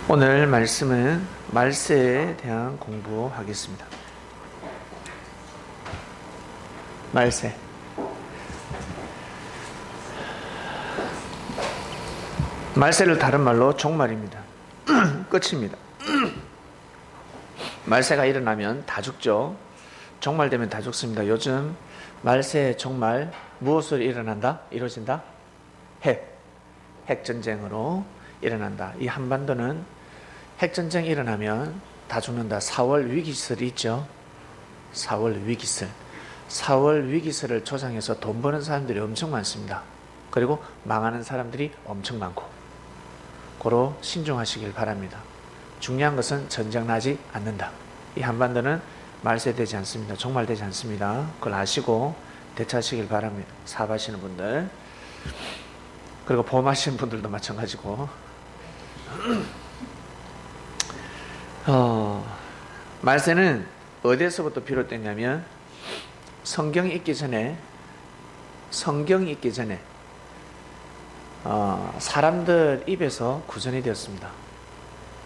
오늘 말씀은 말세에 대한 공부하겠습니다. 말세. 말세를 다른 말로 종말입니다. 끝입니다. 말세가 일어나면 다 죽죠. 종말되면 다 죽습니다. 요즘 말세 종말 무엇으로 일어난다? 이루어진다? 핵전쟁으로 일어난다. 이 한반도는 핵전쟁이 일어나면 다 죽는다. 4월 위기설이 있죠. 4월 위기설. 4월 위기설을 조장해서 돈 버는 사람들이 엄청 많습니다. 그리고 망하는 사람들이 엄청 많고, 고로 신중하시길 바랍니다. 중요한 것은 전쟁 나지 않는다. 이 한반도는 말세되지 않습니다. 종말되지 않습니다. 그걸 아시고 대처하시길 바랍니다. 사업하시는 분들, 그리고 보험하시는 분들도 마찬가지고. 말세는 어디에서부터 비롯됐냐면 성경이 있기 전에 사람들 입에서 구전이 되었습니다.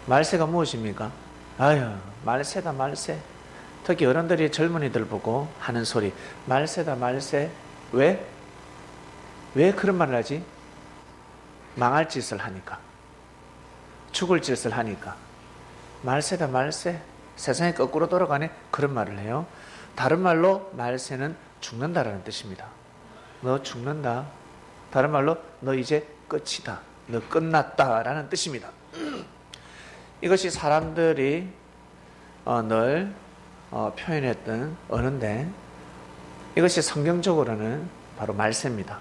말세가 무엇입니까? 아유, 말세다 말세. 특히 어른들이 젊은이들 보고 하는 소리, 말세다 말세. 왜 그런 말을 하지? 망할 짓을 하니까, 죽을 짓을 하니까. 말세다 말세. 세상이 거꾸로 돌아가네. 그런 말을 해요. 다른 말로 말세는 죽는다라는 뜻입니다. 너 죽는다. 다른 말로 너 이제 끝이다. 너 끝났다라는 뜻입니다. 이것이 사람들이 늘 표현했던 언어인데, 이것이 성경적으로는 바로 말세입니다.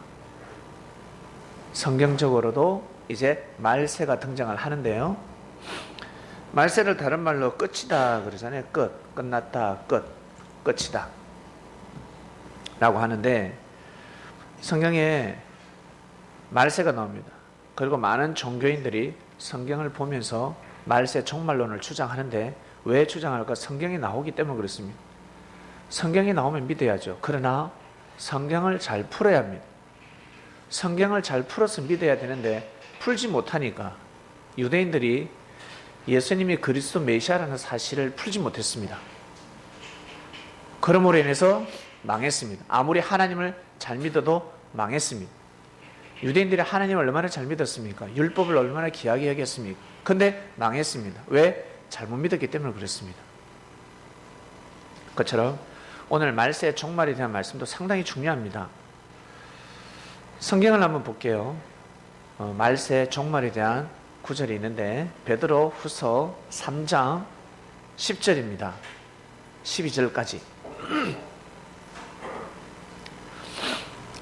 성경적으로도 이제 말세가 등장을 하는데요. 말세를 다른 말로 끝이다 그러잖아요. 끝났다, 끝이다 라고 하는데, 성경에 말세가 나옵니다. 그리고 많은 종교인들이 성경을 보면서 말세 종말론을 주장하는데, 왜 주장할까? 성경이 나오기 때문에 그렇습니다. 성경이 나오면 믿어야죠. 그러나 성경을 잘 풀어야 합니다. 성경을 잘 풀어서 믿어야 되는데 풀지 못하니까 유대인들이 예수님이 그리스도 메시아라는 사실을 풀지 못했습니다. 그러므로 인해서 망했습니다. 아무리 하나님을 잘 믿어도 망했습니다. 유대인들이 하나님을 얼마나 잘 믿었습니까? 율법을 얼마나 귀하게 여겼습니까? 근데 망했습니다. 왜? 잘못 믿었기 때문에 그렇습니다. 그처럼 오늘 말세의 종말에 대한 말씀도 상당히 중요합니다. 성경을 한번 볼게요. 말세 종말에 대한 구절이 있는데, 베드로 후서 3장 10절입니다. 12절까지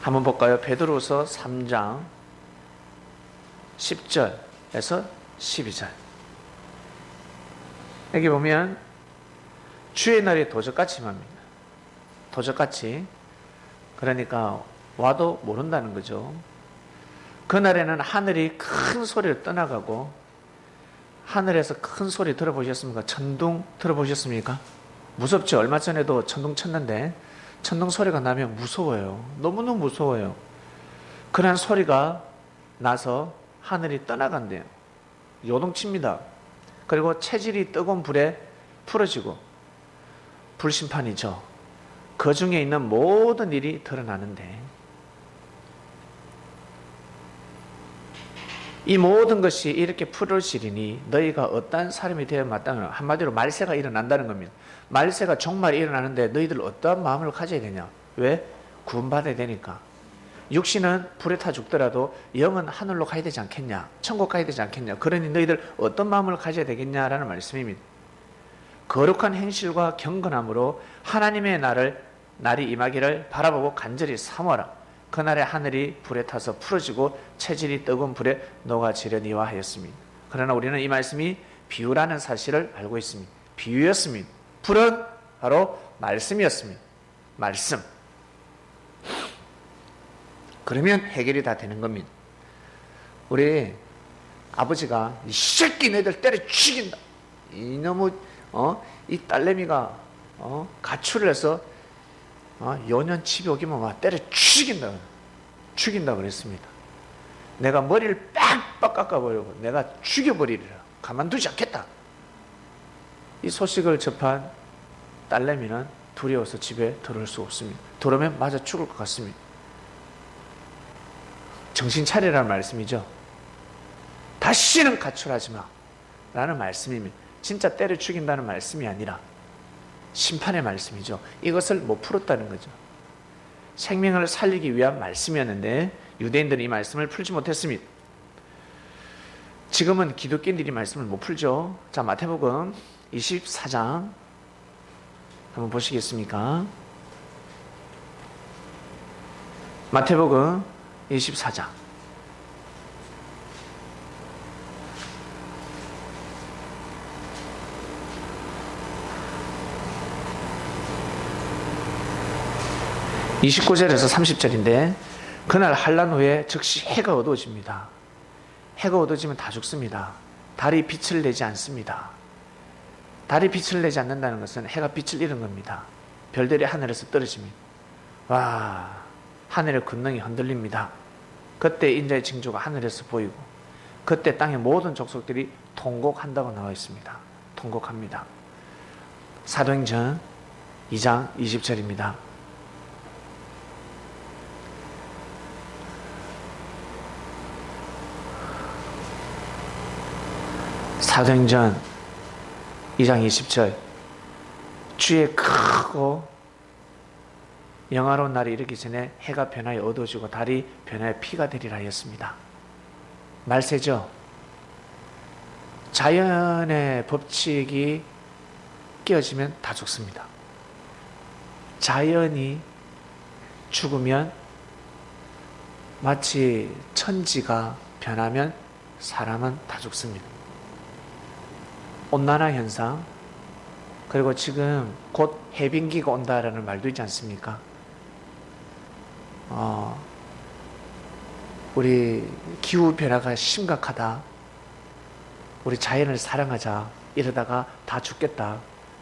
한번 볼까요? 베드로 후서 3장 10절에서 12절. 여기 보면 주의 날이 도적같이 임합니다. 도적같이. 그러니까 와도 모른다는 거죠. 그날에는 하늘이 큰 소리를 떠나가고, 하늘에서 큰 소리 들어보셨습니까? 천둥 들어보셨습니까? 무섭죠? 얼마 전에도 천둥 쳤는데 천둥 소리가 나면 무서워요. 너무너무 무서워요. 그런 소리가 나서 하늘이 떠나간대요. 요동칩니다. 그리고 체질이 뜨거운 불에 풀어지고, 불심판이죠. 그 중에 있는 모든 일이 드러나는데, 이 모든 것이 이렇게 풀어지리니 너희가 어떠한 사람이 되어 마땅하냐. 한마디로 말세가 일어난다는 겁니다. 말세가 종말이 일어나는데 너희들 어떠한 마음을 가져야 되냐. 왜? 구원받아야 되니까. 육신은 불에 타 죽더라도 영은 하늘로 가야 되지 않겠냐, 천국 가야 되지 않겠냐. 그러니 너희들 어떤 마음을 가져야 되겠냐라는 말씀입니다. 거룩한 행실과 경건함으로 하나님의 날이 임하기를 바라보고 간절히 사모하라. 그날에 하늘이 불에 타서 풀어지고 체질이 뜨거운 불에 녹아지려니와 하였습니다. 그러나 우리는 이 말씀이 비유라는 사실을 알고 있습니다. 비유였습니다. 불은 바로 말씀이었습니다. 말씀. 그러면 해결이 다 되는 겁니다. 우리 아버지가 이 새끼 너희들 때려 죽인다. 이놈의 이 딸내미가 가출을 해서 요년 집에 오기만 와 때려 죽인다. 죽인다 그랬습니다. 내가 머리를 빡빡 깎아버리고 내가 죽여버리리라. 가만두지 않겠다. 이 소식을 접한 딸내미는 두려워서 집에 들어올 수 없습니다. 들어오면 맞아 죽을 것 같습니다. 정신 차리라는 말씀이죠. 다시는 가출하지 마 라는 말씀입니다. 진짜 때려 죽인다는 말씀이 아니라 심판의 말씀이죠. 이것을 못 풀었다는 거죠. 생명을 살리기 위한 말씀이었는데 유대인들은 이 말씀을 풀지 못했습니다. 지금은 기독교인들이 말씀을 못 풀죠. 자, 마태복음 24장 한번 보시겠습니까? 마태복음 24장 29절에서 30절인데 그날 한란 후에 즉시 해가 어두워집니다. 해가 어두워지면 다 죽습니다. 달이 빛을 내지 않습니다. 달이 빛을 내지 않는다는 것은 해가 빛을 잃은 겁니다. 별들이 하늘에서 떨어집니다. 와, 하늘의 권능이 흔들립니다. 그때 인자의 징조가 하늘에서 보이고 그때 땅의 모든 족속들이 통곡한다고 나와 있습니다. 통곡합니다. 사도행전 2장 20절입니다. 사도행전 2장 20절 주의 크고 영화로운 날이 이르기 전에 해가 변하여 어두워지고 달이 변하여 피가 되리라 하였습니다. 말세죠. 자연의 법칙이 깨어지면 다 죽습니다. 자연이 죽으면 마치 천지가 변하면 사람은 다 죽습니다. 온난화 현상, 그리고 지금 곧 해빙기가 온다라는 말도 있지 않습니까? 우리 기후변화가 심각하다. 우리 자연을 사랑하자. 이러다가 다 죽겠다.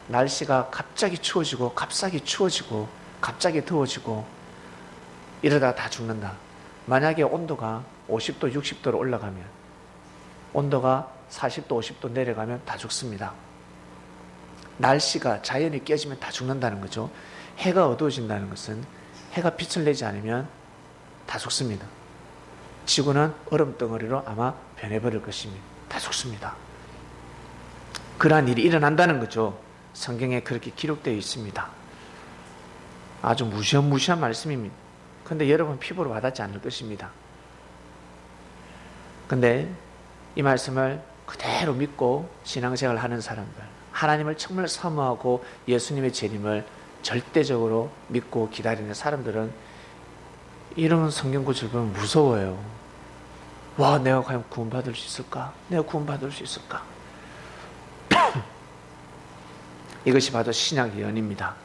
날씨가 갑자기 추워지고 갑자기 추워지고 갑자기 더워지고 이러다가 다 죽는다. 만약에 온도가 50도 60도로 올라가면, 온도가 40도 50도 내려가면 다 죽습니다. 날씨가 자연이 깨지면 다 죽는다는 거죠. 해가 어두워진다는 것은 해가 빛을 내지 않으면 다 죽습니다. 지구는 얼음덩어리로 아마 변해버릴 것입니다. 다 죽습니다. 그러한 일이 일어난다는 거죠. 성경에 그렇게 기록되어 있습니다. 아주 무시무시한 말씀입니다. 근데 여러분 피부로 와닿지 않을 것입니다. 근데 이 말씀을 그대로 믿고 신앙생활을 하는 사람들, 하나님을 정말 사모하고 예수님의 재림을 절대적으로 믿고 기다리는 사람들은 이런 성경 구절을 보면 무서워요. 와, 내가 과연 구원받을 수 있을까? 내가 구원받을 수 있을까? 이것이 바로 신약 예언입니다.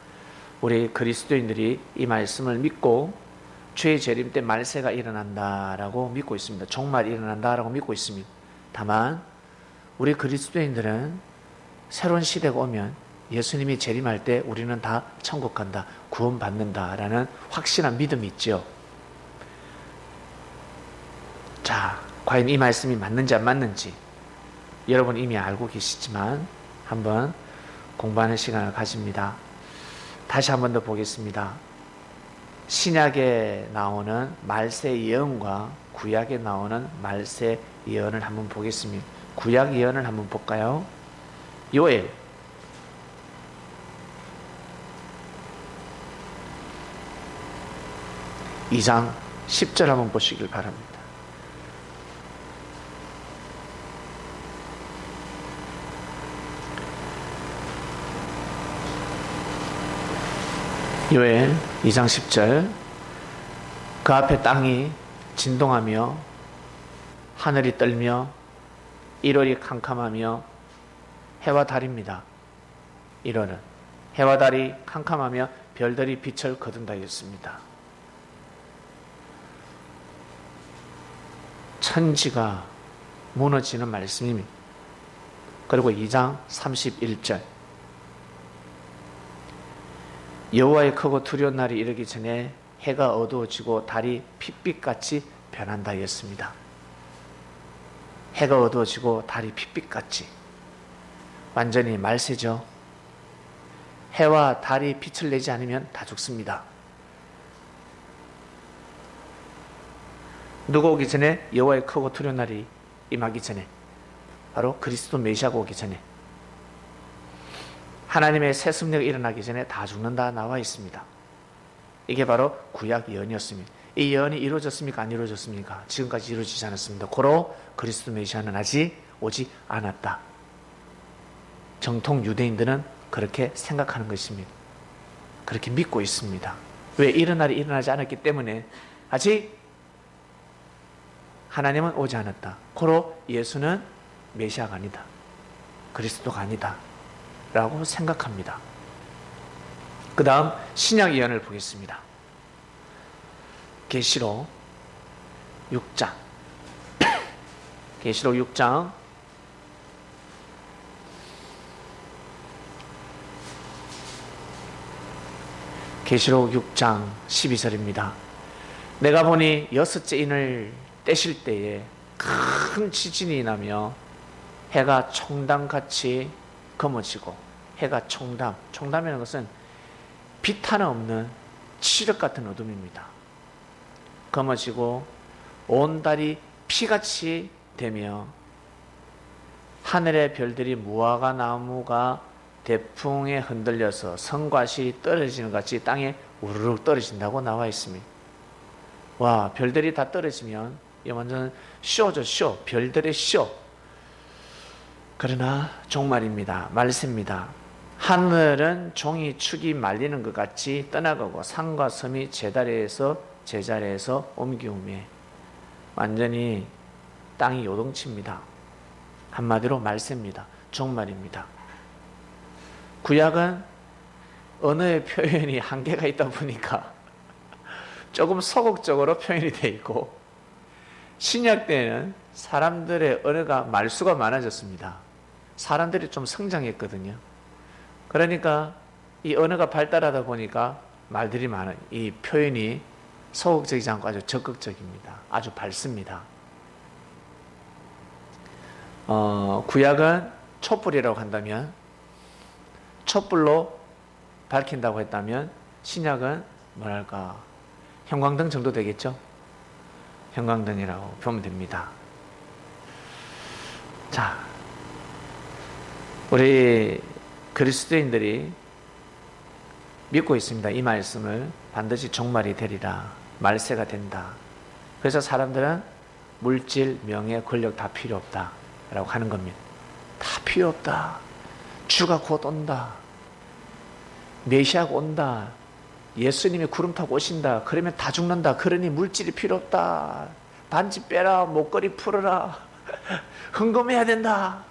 우리 그리스도인들이 이 말씀을 믿고 주의 재림 때 말세가 일어난다라고 믿고 있습니다. 종말이 일어난다라고 믿고 있습니다. 다만 우리 그리스도인들은 새로운 시대가 오면 예수님이 재림할 때 우리는 다 천국 간다, 구원받는다라는 확실한 믿음이 있죠. 자, 과연 이 말씀이 맞는지 안 맞는지 여러분 이미 알고 계시지만 한번 공부하는 시간을 가집니다. 다시 한 번 더 보겠습니다. 신약에 나오는 말세 예언과 구약에 나오는 말세 예언을 한번 보겠습니다. 구약 예언을 한번 볼까요? 요엘 2장 10절 한번 보시길 바랍니다. 요엘 2장 10절 그 앞에 땅이 진동하며 하늘이 떨며 1월이 캄캄하며 해와 달입니다. 1월은 해와 달이 캄캄하며 별들이 빛을 거둔다 했습니다. 천지가 무너지는 말씀입니다. 그리고 2장 31절 여호와의 크고 두려운 날이 이르기 전에 해가 어두워지고 달이 핏빛같이 변한다였습니다. 해가 어두워지고 달이 핏빛같이. 완전히 말세죠. 해와 달이 빛을 내지 않으면 다 죽습니다. 누가 오기 전에? 여호와의 크고 두려운 날이 임하기 전에, 바로 그리스도 메시아가 오기 전에, 하나님의 새 섭리가 일어나기 전에 다 죽는다 나와 있습니다. 이게 바로 구약 예언이었습니다. 이 예언이 이루어졌습니까? 안 이루어졌습니까? 지금까지 이루어지지 않았습니다. 고로 그리스도 메시아는 아직 오지 않았다. 정통 유대인들은 그렇게 생각하는 것입니다. 그렇게 믿고 있습니다. 왜? 이런 날이 일어나지 않았기 때문에 아직 하나님은 오지 않았다. 고로 예수는 메시아가 아니다. 그리스도가 아니다. 라고 생각합니다. 그 다음 신약 예언을 보겠습니다. 계시록 6장. 계시록 6장 12절입니다. 내가 보니 여섯째 인을 떼실 때에 큰 지진이 나며 해가 총담같이 검어지고, 해가 총담이라는 것은 빛 하나 없는 칠흑 같은 어둠입니다. 검어지고 온 달이 피같이 되며 하늘의 별들이 무화과 나무가 대풍에 흔들려서 성과 실이 떨어지는 것 같이 땅에 우르륵 떨어진다고 나와 있습니다. 와, 별들이 다 떨어지면 이 완전 쇼죠, 쇼. 별들의 쇼. 그러나 종말입니다. 말세입니다. 하늘은 종이 축이 말리는 것 같이 떠나가고 산과 섬이 제자리에서 옮기우매 완전히 땅이 요동칩니다. 한마디로 말세입니다. 종말입니다. 구약은 언어의 표현이 한계가 있다 보니까 조금 소극적으로 표현이 되어 있고, 신약 때는 사람들의 언어가 말수가 많아졌습니다. 사람들이 좀 성장했거든요. 그러니까 이 언어가 발달하다 보니까 말들이 많아요. 이 표현이 소극적이지 않고 아주 적극적입니다. 아주 밝습니다. 구약은 촛불이라고 한다면, 촛불로 밝힌다고 했다면, 신약은 뭐랄까 형광등 정도 되겠죠? 형광등이라고 보면 됩니다. 자, 우리 그리스도인들이 믿고 있습니다. 이 말씀을 반드시 종말이 되리라. 말세가 된다. 그래서 사람들은 물질, 명예, 권력 다 필요 없다 라고 하는 겁니다. 다 필요 없다. 주가 곧 온다. 메시아가 온다. 예수님이 구름 타고 오신다. 그러면 다 죽는다. 그러니 물질이 필요 없다. 반지 빼라. 목걸이 풀어라. 헌금해야 된다.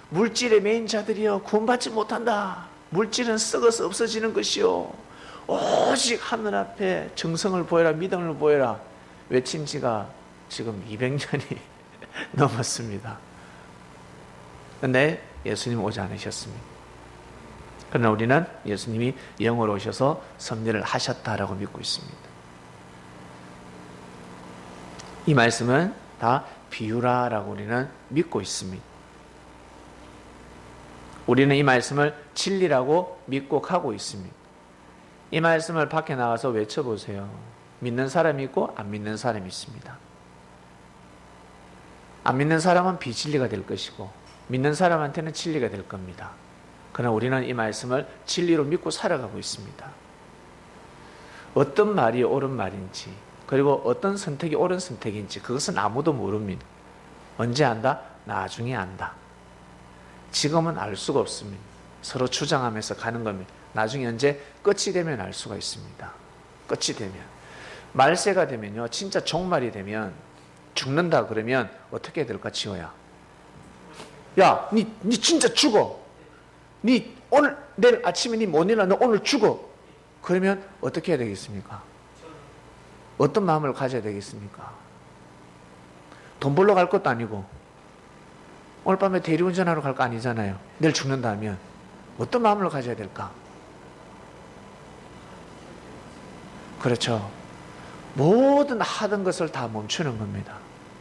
물질의 매인자들이여 구원받지 못한다. 물질은 썩어서 없어지는 것이요 오직 하늘 앞에 정성을 보여라, 믿음을 보여라 외친 지가 지금 200년이 넘었습니다. 그런데 예수님 오지 않으셨습니다. 그러나 우리는 예수님이 영으로 오셔서 섭리를 하셨다라고 믿고 있습니다. 이 말씀은 다 비유라라고 우리는 믿고 있습니다. 우리는 이 말씀을 진리라고 믿고 가고 있습니다. 이 말씀을 밖에 나가서 외쳐보세요. 믿는 사람이 있고 안 믿는 사람이 있습니다. 안 믿는 사람은 비진리가 될 것이고 믿는 사람한테는 진리가 될 겁니다. 그러나 우리는 이 말씀을 진리로 믿고 살아가고 있습니다. 어떤 말이 옳은 말인지, 그리고 어떤 선택이 옳은 선택인지 그것은 아무도 모릅니다. 언제 안다? 나중에 안다. 지금은 알 수가 없습니다. 서로 주장하면서 가는 겁니다. 나중에 언제 끝이 되면 알 수가 있습니다. 끝이 되면. 말세가 되면요, 진짜 종말이 되면 죽는다 그러면 어떻게 될까, 지호야? 야, 니 진짜 죽어. 니 오늘 내일 아침에 니 못 일어나. 너 오늘 죽어. 그러면 어떻게 해야 되겠습니까? 어떤 마음을 가져야 되겠습니까? 돈 벌러 갈 것도 아니고 오늘 밤에 대리운전하러 갈 거 아니잖아요. 내일 죽는다 하면 어떤 마음을 가져야 될까? 그렇죠. 모든 하던 것을 다 멈추는 겁니다.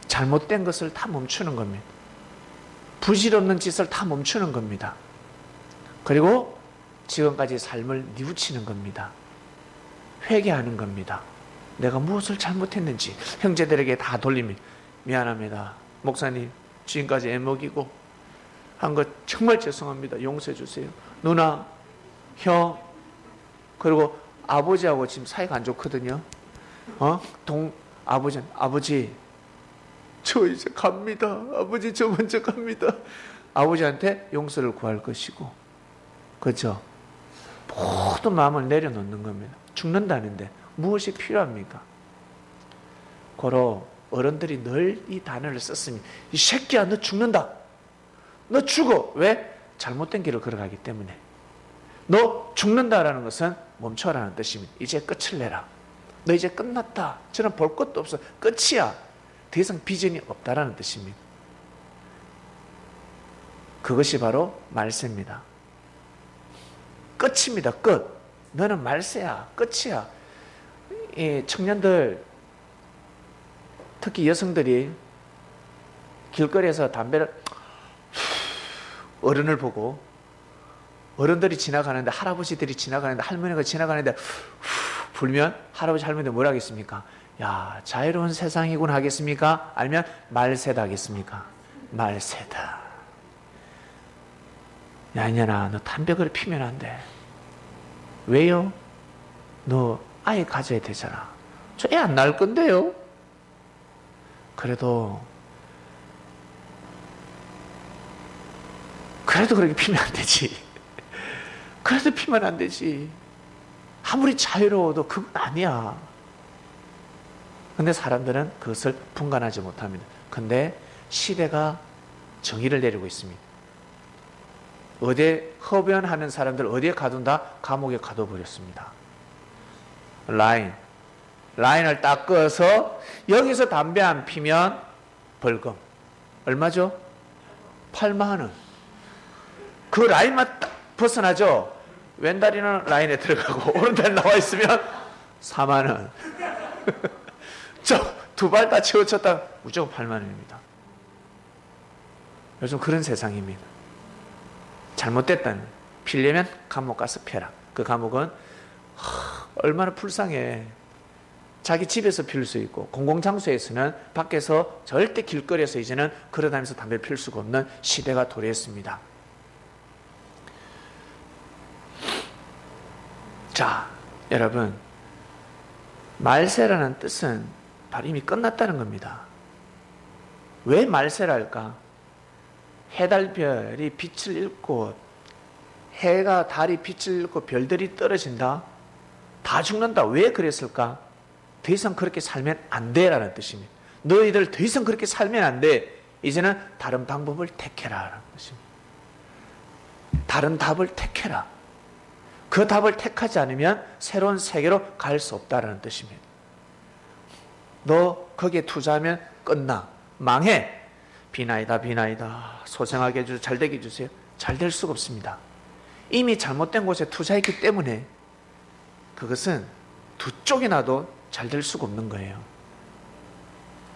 잘못된 것을 다 멈추는 겁니다. 부질없는 짓을 다 멈추는 겁니다. 그리고 지금까지 삶을 뉘우치는 겁니다. 회개하는 겁니다. 내가 무엇을 잘못했는지 형제들에게 다 돌립니다. 미안합니다. 목사님, 지금까지 애먹이고 한 것 정말 죄송합니다. 용서해 주세요. 누나, 형, 그리고 아버지하고 지금 사이가 안 좋거든요. 아버지, 저 이제 갑니다. 아버지, 저 먼저 갑니다. 아버지한테 용서를 구할 것이고, 그렇죠? 모든 마음을 내려놓는 겁니다. 죽는다는데 무엇이 필요합니까? 고로 어른들이 늘 이 단어를 썼습니다. 이 새끼야, 너 죽는다. 너 죽어. 왜? 잘못된 길을 걸어가기 때문에. 너 죽는다라는 것은 멈춰라는 뜻입니다. 이제 끝을 내라. 너 이제 끝났다. 저는 볼 것도 없어. 끝이야. 더 이상 비전이 없다라는 뜻입니다. 그것이 바로 말세입니다. 끝입니다. 끝. 너는 말세야. 끝이야. 이 청년들, 특히 여성들이 길거리에서 담배를 어른을 보고, 어른들이 지나가는데, 할아버지들이 지나가는데, 할머니가 지나가는데 불면 할아버지 할머니들 뭐라 하겠습니까? 야, 자유로운 세상이군 하겠습니까? 아니면 말세다 하겠습니까? 말세다. 야, 이년아, 너 담배 그래 피면 안 돼. 왜요? 너 아이 가져야 되잖아. 저 애 안 낳을 건데요? 그래도 그렇게 피면 안 되지. 그래도 피면 안 되지. 아무리 자유로워도 그건 아니야. 근데 사람들은 그것을 분간하지 못합니다. 근데 시대가 정의를 내리고 있습니다. 어디에 흡연하는 사람들 어디에 가둔다? 감옥에 가둬버렸습니다. 라인을 딱 꺼서 여기서 담배 안 피면 벌금. 얼마죠? 8만 원. 그 라인만 딱 벗어나죠? 왼다리는 라인에 들어가고 오른다리 나와 있으면 4만 원. 저 두 발 다 채워쳤다 무조건 8만 원입니다. 요즘 그런 세상입니다. 잘못됐다는, 피려면 감옥 가서 펴라. 그 감옥은 얼마나 불쌍해. 자기 집에서 필 수 있고, 공공장소에서는, 밖에서 절대 길거리에서 이제는 걸어다니면서 담배를 필 수가 없는 시대가 도래했습니다. 자, 여러분, 말세라는 뜻은 바로 이미 끝났다는 겁니다. 왜 말세랄까? 해달별이 빛을 잃고, 해가 달이 빛을 잃고 별들이 떨어진다? 다 죽는다. 왜 그랬을까? 더 이상 그렇게 살면 안 돼라는 뜻입니다. 너희들 더 이상 그렇게 살면 안 돼. 이제는 다른 방법을 택해라 라는 뜻입니다. 다른 답을 택해라. 그 답을 택하지 않으면 새로운 세계로 갈 수 없다라는 뜻입니다. 너 거기에 투자하면 끝나. 망해. 비나이다. 소생하게 해주세요. 잘되게 해주세요. 잘 될 수가 없습니다. 이미 잘못된 곳에 투자했기 때문에 그것은 두 쪽이 나도 잘 될 수가 없는 거예요.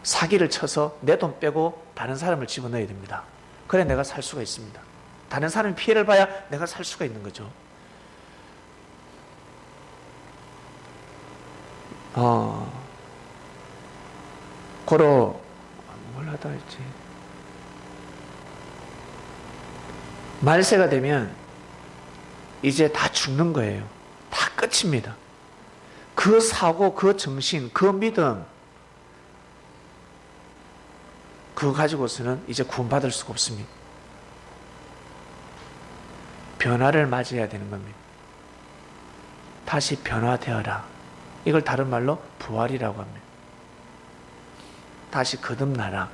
사기를 쳐서 내 돈 빼고 다른 사람을 집어넣어야 됩니다. 그래 내가 살 수가 있습니다. 다른 사람이 피해를 봐야 내가 살 수가 있는 거죠. 고로 뭘 하다 했지? 말세가 되면 이제 다 죽는 거예요. 다 끝입니다. 그 사고, 그 정신, 그 믿음, 그거 가지고서는 이제 구원받을 수가 없습니다. 변화를 맞이해야 되는 겁니다. 다시 변화되어라. 이걸 다른 말로 부활이라고 합니다. 다시 거듭나라.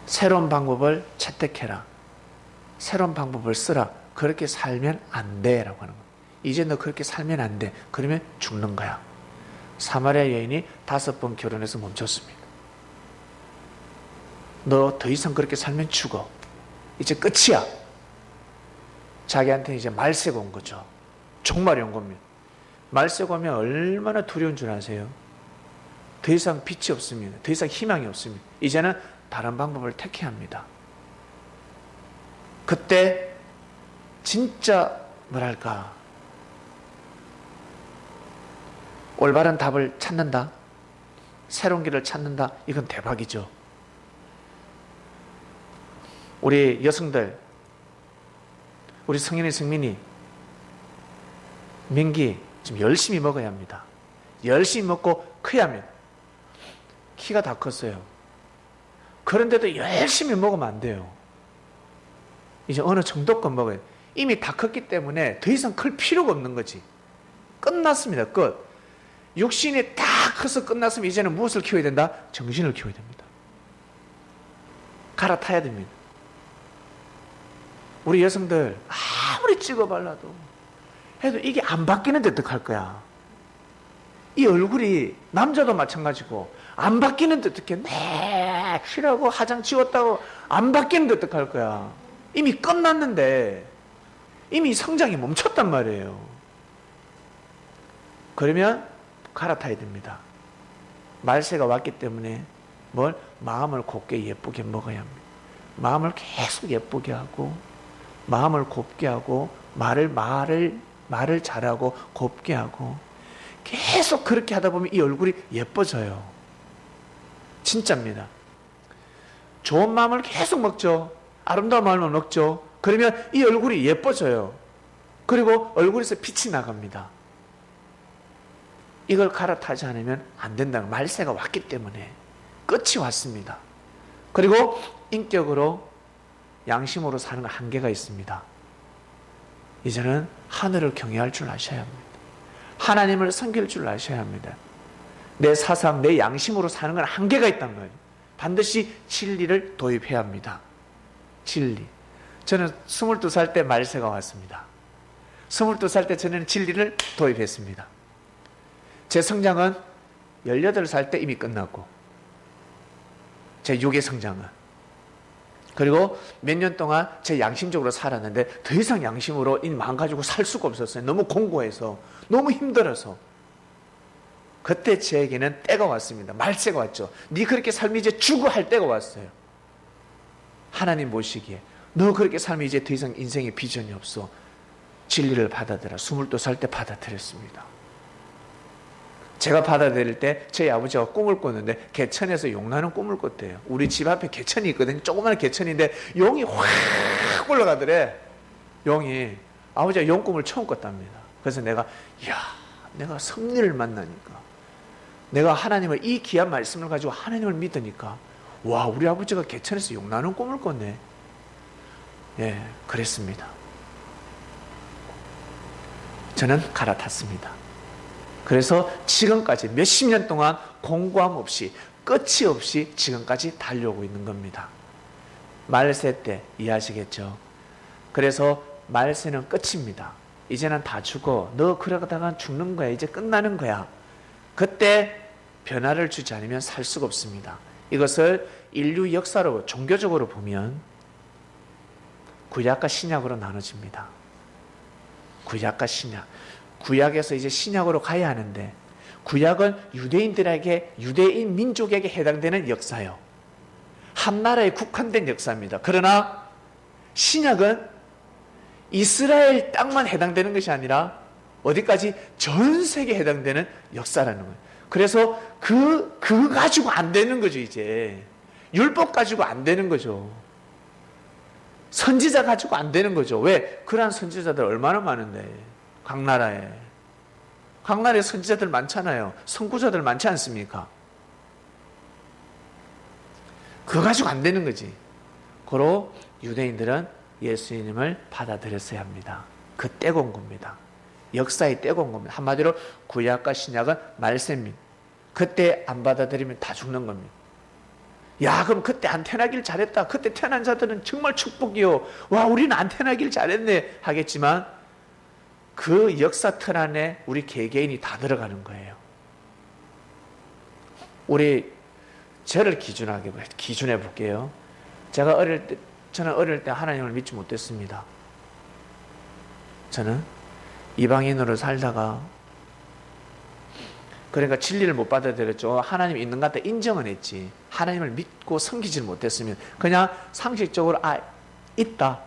새로운 방법을 채택해라. 새로운 방법을 쓰라. 그렇게 살면 안 돼라고 하는 겁니다. 이제 너 그렇게 살면 안 돼. 그러면 죽는 거야. 사마리아 여인이 5번 결혼해서 멈췄습니다. 너 더 이상 그렇게 살면 죽어. 이제 끝이야. 자기한테 이제 말세가 온 거죠. 종말이 온 겁니다. 말세가 오면 얼마나 두려운 줄 아세요? 더 이상 빛이 없습니다. 더 이상 희망이 없습니다. 이제는 다른 방법을 택해야 합니다. 그때 진짜 뭐랄까 올바른 답을 찾는다, 새로운 길을 찾는다, 이건 대박이죠. 우리 여성들, 우리 성인이 성민이 민기 지금 열심히 먹어야 합니다. 열심히 먹고 커야 합니다. 키가 다 컸어요. 그런데도 열심히 먹으면 안 돼요. 이제 어느 정도껏 먹어야 돼요. 이미 다 컸기 때문에 더 이상 클 필요가 없는 거지. 끝났습니다. 끝. 육신이 다 커서 끝났으면 이제는 무엇을 키워야 된다? 정신을 키워야 됩니다. 갈아타야 됩니다. 우리 여성들 아무리 찍어발라도 해도 이게 안 바뀌는데 어떡할 거야? 이 얼굴이 남자도 마찬가지고 안 바뀌는데 어떡해? 네 쉬라고 화장 지웠다고 안 바뀌는데 어떡할 거야? 이미 끝났는데 이미 성장이 멈췄단 말이에요. 그러면 갈아타야 됩니다. 말세가 왔기 때문에 뭘? 마음을 곱게 예쁘게 먹어야 합니다. 마음을 계속 예쁘게 하고 마음을 곱게 하고 말을 잘하고 곱게 하고 계속 그렇게 하다 보면 이 얼굴이 예뻐져요. 진짜입니다. 좋은 마음을 계속 먹죠. 아름다운 마음을 먹죠. 그러면 이 얼굴이 예뻐져요. 그리고 얼굴에서 빛이 나갑니다. 이걸 갈아타지 않으면 안 된다는 말세가 왔기 때문에 끝이 왔습니다. 그리고 인격으로 양심으로 사는 한계가 있습니다. 이제는 하늘을 경외할 줄 아셔야 합니다. 하나님을 섬길 줄 아셔야 합니다. 내 사상, 내 양심으로 사는 건 한계가 있다는 거예요. 반드시 진리를 도입해야 합니다. 진리. 저는 22살 때 말세가 왔습니다. 22살 때 저는 진리를 도입했습니다. 제 성장은 18살 때 이미 끝났고 제 육의 성장은 그리고 몇 년 동안 제 양심적으로 살았는데 더 이상 양심으로 이 마음 가지고 살 수가 없었어요. 너무 공고해서 너무 힘들어서 그때 제에게는 때가 왔습니다. 말세가 왔죠. 네 그렇게 삶이 이제 죽어 할 때가 왔어요. 하나님 보시기에 너 그렇게 삶이 이제 더 이상 인생에 비전이 없어. 진리를 받아들여. 22살 때 받아들였습니다. 제가 받아들일 때 제 아버지가 꿈을 꿨는데 개천에서 용나는 꿈을 꿨대요. 우리 집 앞에 개천이 있거든요. 조그마한 개천인데 용이 확 올라가더래. 용이. 아버지가 용 꿈을 처음 꿨답니다. 그래서 내가 내가 섭리를 만나니까 내가 하나님을 이 귀한 말씀을 가지고 하나님을 믿으니까 와 우리 아버지가 개천에서 용나는 꿈을 꿨네. 예, 그랬습니다. 저는 갈아탔습니다. 그래서 지금까지 몇십 년 동안 공고함 없이 끝이 없이 지금까지 달려오고 있는 겁니다. 말세 때 이해하시겠죠? 그래서 말세는 끝입니다. 이제는 다 죽어. 너 그러다가 죽는 거야. 이제 끝나는 거야. 그때 변화를 주지 않으면 살 수가 없습니다. 이것을 인류 역사로 종교적으로 보면 구약과 신약으로 나눠집니다. 구약과 신약. 구약에서 이제 신약으로 가야 하는데 구약은 유대인들에게 유대인 민족에게 해당되는 역사요. 한 나라에 국한된 역사입니다. 그러나 신약은 이스라엘 땅만 해당되는 것이 아니라 어디까지 전 세계에 해당되는 역사라는 거예요. 그래서 그 가지고 안 되는 거죠. 이제 율법 가지고 안 되는 거죠. 선지자 가지고 안 되는 거죠. 왜? 그러한 선지자들 얼마나 많은데 각 나라에 선지자들 많잖아요. 선구자들 많지 않습니까? 그거 가지고 안 되는 거지. 고로 유대인들은 예수님을 받아들였어야 합니다. 그 때가 온 겁니다. 역사의 때가 온 겁니다. 한마디로 구약과 신약은 말세입니다. 그때 안 받아들이면 다 죽는 겁니다. 야 그럼 그때 안 태어나길 잘했다. 그때 태어난 자들은 정말 축복이요. 와 우리는 안 태어나길 잘했네 하겠지만 그 역사 틀 안에 우리 개개인이 다 들어가는 거예요. 우리 저를 기준해 볼게요. 저는 어릴 때 하나님을 믿지 못했습니다. 저는 이방인으로 살다가 그러니까 진리를 못 받아들였죠. 하나님이 있는 것 같다 인정은 했지. 하나님을 믿고 섬기지를 못했으면 그냥 상식적으로 있다.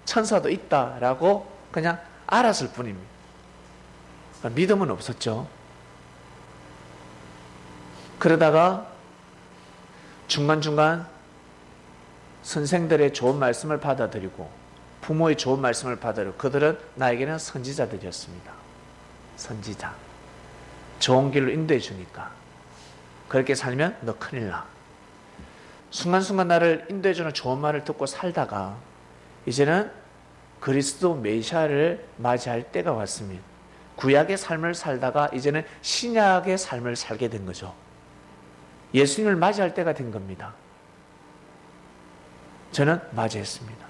천사도 있다라고 그냥 알았을 뿐입니다. 믿음은 없었죠. 그러다가 중간중간 선생들의 좋은 말씀을 받아들이고 부모의 좋은 말씀을 받아들이고 그들은 나에게는 선지자들이었습니다. 선지자. 좋은 길로 인도해 주니까 그렇게 살면 너 큰일 나. 순간순간 나를 인도해 주는 좋은 말을 듣고 살다가 이제는 그리스도 메시아를 맞이할 때가 왔습니다. 구약의 삶을 살다가 이제는 신약의 삶을 살게 된 거죠. 예수님을 맞이할 때가 된 겁니다. 저는 맞이했습니다.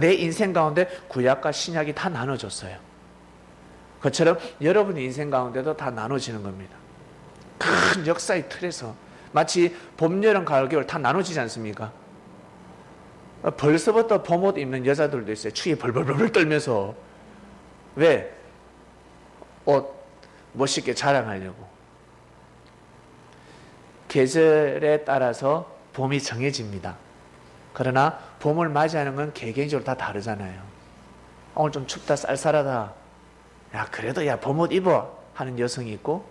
내 인생 가운데 구약과 신약이 다 나눠졌어요. 그처럼 여러분의 인생 가운데도 다 나눠지는 겁니다. 큰 역사의 틀에서 마치 봄, 여름, 가을, 겨울 다 나눠지지 않습니까? 벌써부터 봄옷 입는 여자들도 있어요. 추위에 벌벌벌 떨면서. 왜? 옷 멋있게 자랑하려고. 계절에 따라서 봄이 정해집니다. 그러나 봄을 맞이하는 건 개개인적으로 다 다르잖아요. 오늘 좀 춥다 쌀쌀하다. 야 그래도 야 봄옷 입어 하는 여성이 있고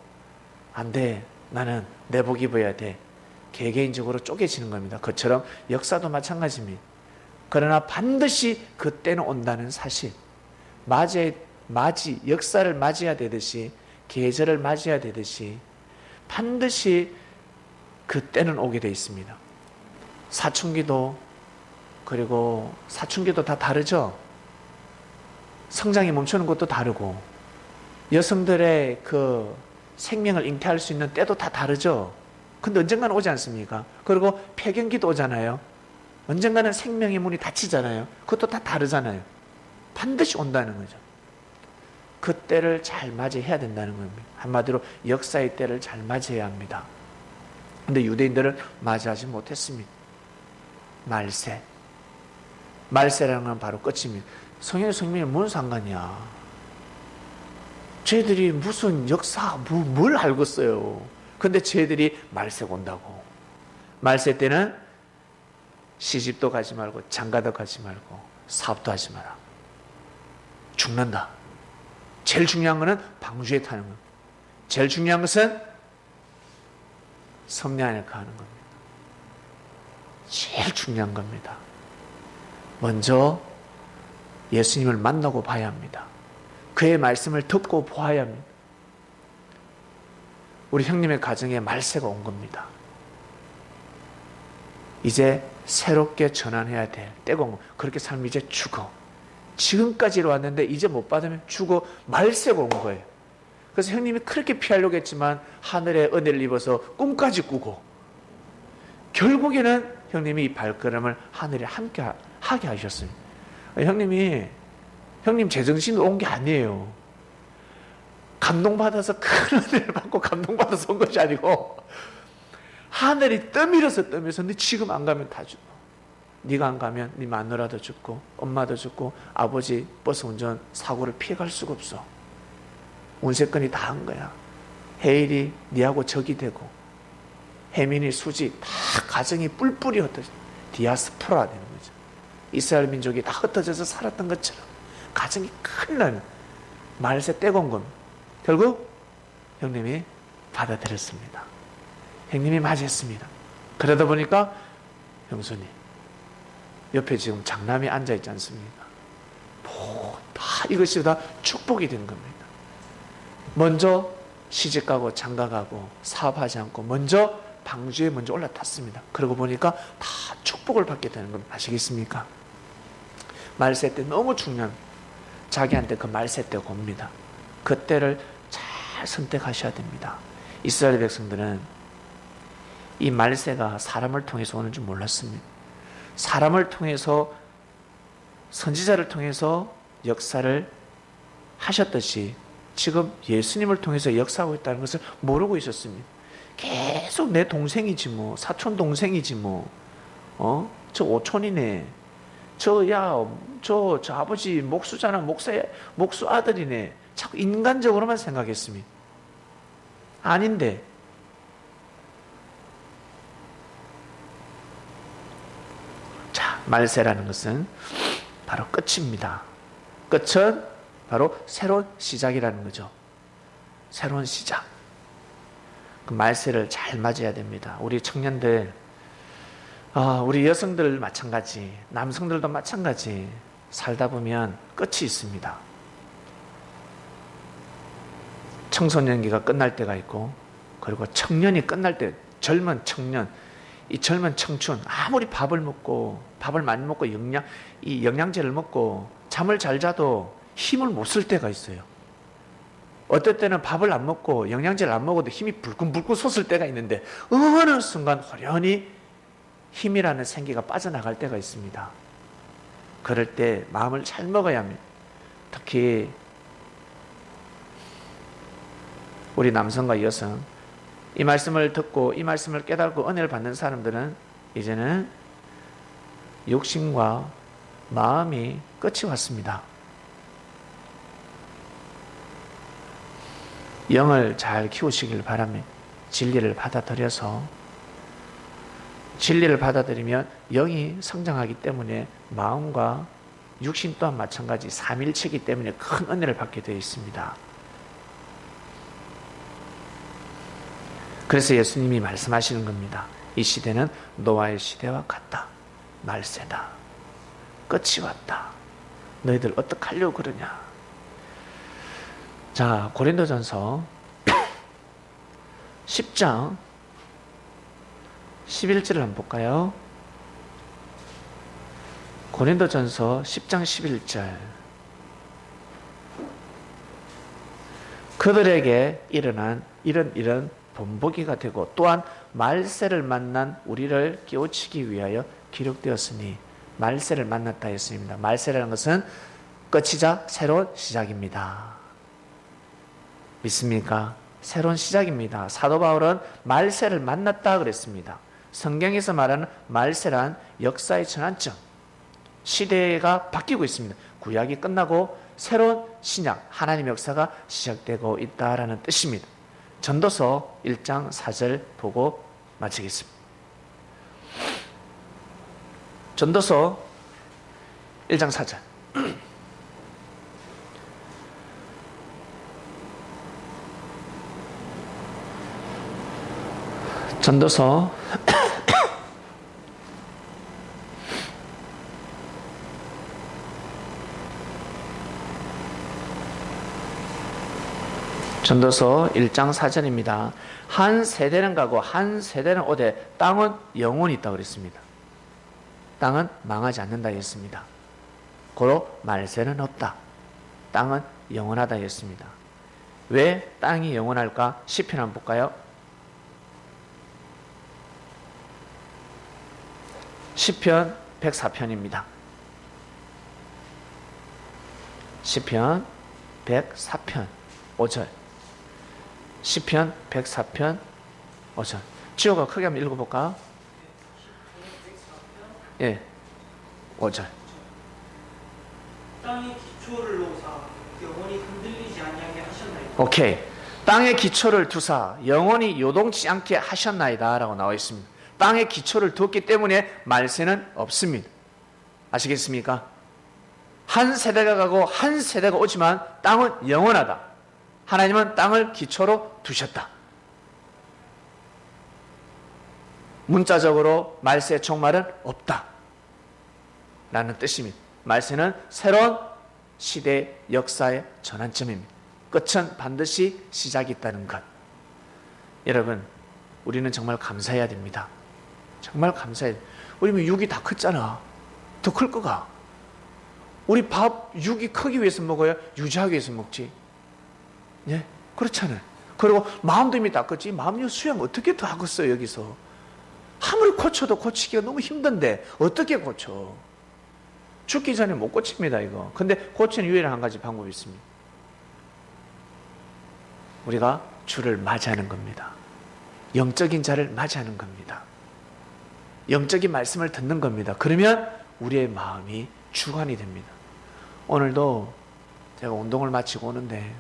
안 돼 나는 내복 입어야 돼. 개개인적으로 쪼개지는 겁니다. 그처럼 역사도 마찬가지입니다. 그러나 반드시 그때는 온다는 사실. 역사를 맞이해야 되듯이 계절을 맞이해야 되듯이 반드시 그때는 오게 되어 있습니다. 사춘기도 그리고 사춘기도 다 다르죠. 성장이 멈추는 것도 다르고 여성들의 그 생명을 잉태할 수 있는 때도 다 다르죠. 근데 언젠가는 오지 않습니까? 그리고 폐경기도 오잖아요. 언젠가는 생명의 문이 닫히잖아요. 그것도 다 다르잖아요. 반드시 온다는 거죠. 그 때를 잘 맞이해야 된다는 겁니다. 한마디로 역사의 때를 잘 맞이해야 합니다. 근데 유대인들은 맞이하지 못했습니다. 말세라는 건 바로 끝입니다. 성경이 뭔 상관이야. 쟤들이 무슨 역사 뭘 알겠어요. 근데 쟤들이 말세가 온다고. 말세 때는 시집도 가지 말고 장가도 가지 말고 사업도 하지 마라. 죽는다. 제일 중요한 것은 방주에 타는 것. 제일 중요한 것은 성례 안에 가는 겁니다. 제일 중요한 겁니다. 먼저 예수님을 만나고 봐야 합니다. 그의 말씀을 듣고 보아야 합니다. 우리 형님의 가정에 말세가 온 겁니다. 이제 새롭게 전환해야 될 때가 온 겁니다. 그렇게 살면 이제 죽어. 지금까지로 왔는데 이제 못 받으면 죽어. 말세가 온 거예요. 그래서 형님이 그렇게 피하려고 했지만 하늘의 은혜를 입어서 꿈까지 꾸고 결국에는 형님이 이 발걸음을 하늘에 함께 하게 하셨습니다. 형님 제정신으로 온 게 아니에요. 감동받아서 큰 은혜를 받고 감동받아서 온 것이 아니고 하늘이 떠밀어서 너 지금 안 가면 다 죽어. 네가 안 가면 네 마누라도 죽고 엄마도 죽고 아버지 버스 운전 사고를 피해갈 수가 없어. 운세권이 다 한 거야. 해일이 네하고 적이 되고 혜민이 수지 다 가정이 뿔뿔이 흩어져 디아스포라 되는 거죠. 이스라엘 민족이 다 흩어져서 살았던 것처럼 가정이 큰일 말세 때가 온 겁니다. 결국 형님이 받아들였습니다. 형님이 맞이했습니다. 그러다 보니까 형수님 옆에 지금 장남이 앉아있지 않습니까? 다 이것이 다 축복이 된 겁니다. 먼저 시집가고 장가가고 사업하지 않고 먼저 방주에 먼저 올라탔습니다. 그러고 보니까 다 축복을 받게 되는 겁니다. 아시겠습니까? 말세 때 너무 중요한 자기한테 그 말세 때가 옵니다. 그때를 잘 선택하셔야 됩니다. 이스라엘 백성들은 이 말세가 사람을 통해서 오는 줄 몰랐습니다. 사람을 통해서 선지자를 통해서 역사를 하셨듯이 지금 예수님을 통해서 역사하고 있다는 것을 모르고 있었습니다. 계속 내 동생이지 뭐 사촌 동생이지 뭐 저 오촌이네 저 아버지 목수잖아 목수 아들이네 자꾸 인간적으로만 생각했습니다. 아닌데. 자, 말세라는 것은 바로 끝입니다. 끝은 바로 새로운 시작이라는 거죠. 새로운 시작. 그 말세를 잘 맞아야 됩니다. 우리 청년들, 우리 여성들 마찬가지, 남성들도 마찬가지. 살다 보면 끝이 있습니다. 청소년기가 끝날 때가 있고, 그리고 청년이 끝날 때, 젊은 청년, 이 젊은 청춘, 아무리 밥을 많이 먹고 이 영양제를 먹고 잠을 잘 자도 힘을 못 쓸 때가 있어요. 어떨 때는 밥을 안 먹고 영양제를 안 먹어도 힘이 불끈불끈 솟을 때가 있는데, 어느 순간 호련히 힘이라는 생기가 빠져나갈 때가 있습니다. 그럴 때 마음을 잘 먹어야 합니다. 특히 우리 남성과 여성, 이 말씀을 듣고 이 말씀을 깨닫고 은혜를 받는 사람들은 이제는 육신과 마음이 끝이 왔습니다. 영을 잘 키우시길 바랍니다. 진리를 받아들이면 영이 성장하기 때문에 마음과 육신 또한 마찬가지 삼일체이기 때문에 큰 은혜를 받게 되어 있습니다. 그래서 예수님이 말씀하시는 겁니다. 이 시대는 노아의 시대와 같다. 말세다. 끝이 왔다. 너희들 어떡하려고 그러냐. 자, 고린도전서 10장 11절을 한번 볼까요? 고린도전서 10장 11절. 그들에게 일어난 이런 일은 본보기가 되고 또한 말세를 만난 우리를 깨우치기 위하여 기록되었으니, 말세를 만났다 했습니다. 말세라는 것은 끝이자 새로운 시작입니다. 믿습니까? 새로운 시작입니다. 사도 바울은 말세를 만났다 그랬습니다. 성경에서 말하는 말세란 역사의 전환점, 시대가 바뀌고 있습니다. 구약이 끝나고 새로운 신약, 하나님의 역사가 시작되고 있다라는 뜻입니다. 전도서 1장 4절 보고 마치겠습니다. 전도서 1장 4절. 전도서 1장 4절입니다. 한 세대는 가고 한 세대는 오되 땅은 영원히 있다고 그랬습니다. 땅은 망하지 않는다 했습니다. 고로 말세는 없다. 땅은 영원하다 했습니다. 왜 땅이 영원할까? 시편 한번 볼까요? 시편 104편입니다. 시편 104편 5절. 시편 104편 5절. 지호가 크게 한번 읽어볼까? 예, 5절. 땅의 기초를 놓으사 영원히 흔들리지 아니하게 하셨나이다. 오케이. 땅의 기초를 두사 영원히 요동치 않게 하셨나이다 라고 나와 있습니다. 땅의 기초를 두었기 때문에 말세는 없습니다. 아시겠습니까? 한 세대가 가고 한 세대가 오지만 땅은 영원하다. 하나님은 땅을 기초로 두셨다. 문자적으로 말세의 종말은 없다 라는 뜻입니다. 말세는 새로운 시대의 역사의 전환점입니다. 끝은 반드시 시작이 있다는 것. 여러분, 우리는 정말 감사해야 됩니다. 정말 감사해야 돼. 우리 육이 다 컸잖아. 더 클 거가. 우리 밥 육이 크기 위해서 먹어야 유지하기 위해서 먹지. 예? 그렇잖아요. 그리고 마음도 이미 다 컸지. 마음의 수양 어떻게 더 하겠어요, 여기서. 아무리 고쳐도 고치기가 너무 힘든데 어떻게 고쳐? 죽기 전에 못 고칩니다, 이거. 근데 고치는 유일한 한 가지 방법이 있습니다. 우리가 주를 맞이하는 겁니다. 영적인 자를 맞이하는 겁니다. 영적인 말씀을 듣는 겁니다. 그러면 우리의 마음이 주관이 됩니다. 오늘도 제가 운동을 마치고 오는데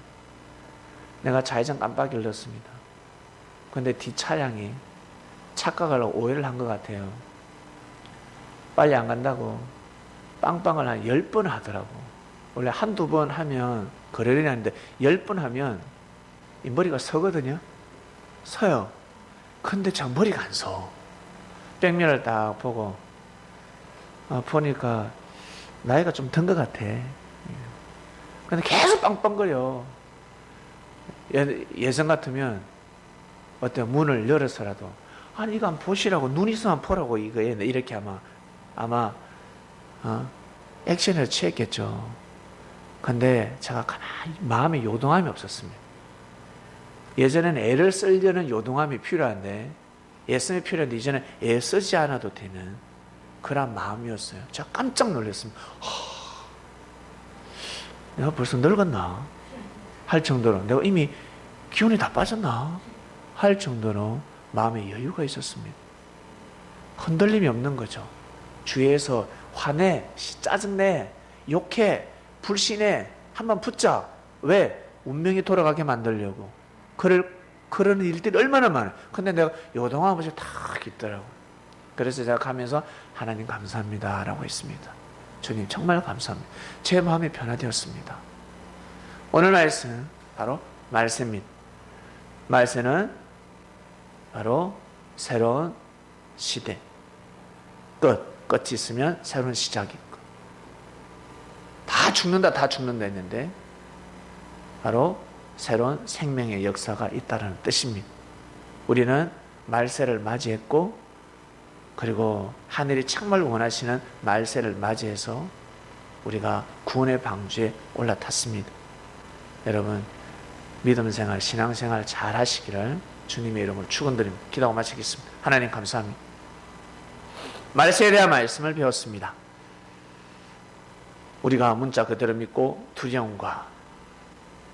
내가 좌회전 깜빡이를 넣었습니다. 근데 뒷차량이 착각을 하고 오해를 한 것 같아요. 빨리 안 간다고 빵빵을 한 10번 하더라고. 원래 한두 번 하면 거래를 하는데 10번 하면 이 머리가 서거든요. 서요. 근데 참 머리가 안 서. 백면을 딱 보고 보니까 나이가 좀 든 것 같아. 근데 계속 빵빵거려. 예전 같으면 어때요? 문을 열어서라도 아니 이거 한번 보시라고, 눈 있으면 보라고 이거 이렇게 아마 액션을 취했겠죠. 근데 제가 가만히 마음에 요동함이 없었습니다. 예전에는 애를 쓰려는 요동함이 필요한데, 애쓰면 필요한데 이제는 애 쓰지 않아도 되는 그런 마음이었어요. 제가 깜짝 놀랐습니다. 내가 벌써 늙었나 할 정도로, 내가 이미 기운이 다 빠졌나 할 정도로 마음에 여유가 있었습니다. 흔들림이 없는 거죠. 주위에서 화내, 짜증내, 욕해, 불신해, 한번 붙자. 왜? 운명이 돌아가게 만들려고. 그런 일들이 얼마나 많아요. 근데 내가 요동하면서 탁 있더라고. 그래서 제가 가면서 하나님 감사합니다 라고 했습니다. 주님 정말 감사합니다. 제 마음이 변화되었습니다. 오늘 말씀 바로 말씀입니다. 말씀은 바로 새로운 시대. 끝이 있으면 새로운 시작이 있고. 다 죽는다 했는데 바로 새로운 생명의 역사가 있다는 뜻입니다. 우리는 말세를 맞이했고, 그리고 하늘이 정말 원하시는 말세를 맞이해서 우리가 구원의 방주에 올라탔습니다. 여러분 믿음 생활, 신앙 생활 잘 하시기를 주님의 이름으로 축원드립니다. 기도하고 마치겠습니다. 하나님 감사합니다. 말세에 대한 말씀을 배웠습니다. 우리가 문자 그대로 믿고 두려움과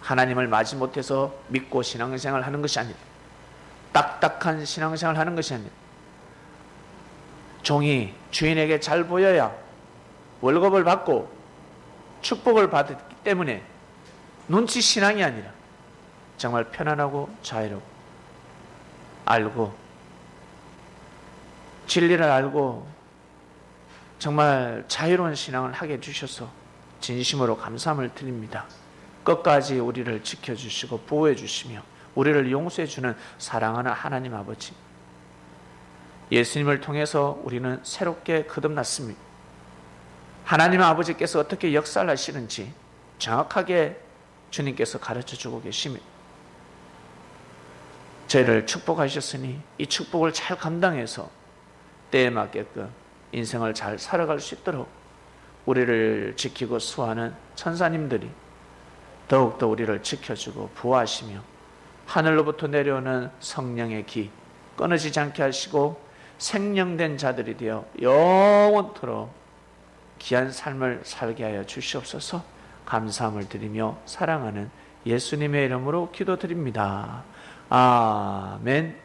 하나님을 맞이 못해서 믿고 신앙생활 하는 것이 아니다. 딱딱한 신앙생활 하는 것이 아니다. 종이 주인에게 잘 보여야 월급을 받고 축복을 받기 때문에 눈치 신앙이 아니라 정말 편안하고 자유롭고 알고 진리를 알고 정말 자유로운 신앙을 하게 해주셔서 진심으로 감사함을 드립니다. 끝까지 우리를 지켜주시고 보호해 주시며 우리를 용서해 주는 사랑하는 하나님 아버지, 예수님을 통해서 우리는 새롭게 거듭났습니다. 하나님 아버지께서 어떻게 역사를 하시는지 정확하게 주님께서 가르쳐 주고 계십니다. 저희를 축복하셨으니 이 축복을 잘 감당해서 때에 맞게끔 인생을 잘 살아갈 수 있도록 우리를 지키고 수호하는 천사님들이 더욱더 우리를 지켜주고 보호하시며 하늘로부터 내려오는 성령의 기 끊어지지 않게 하시고 생명된 자들이 되어 영원토록 귀한 삶을 살게 하여 주시옵소서. 감사함을 드리며 사랑하는 예수님의 이름으로 기도드립니다. 아멘.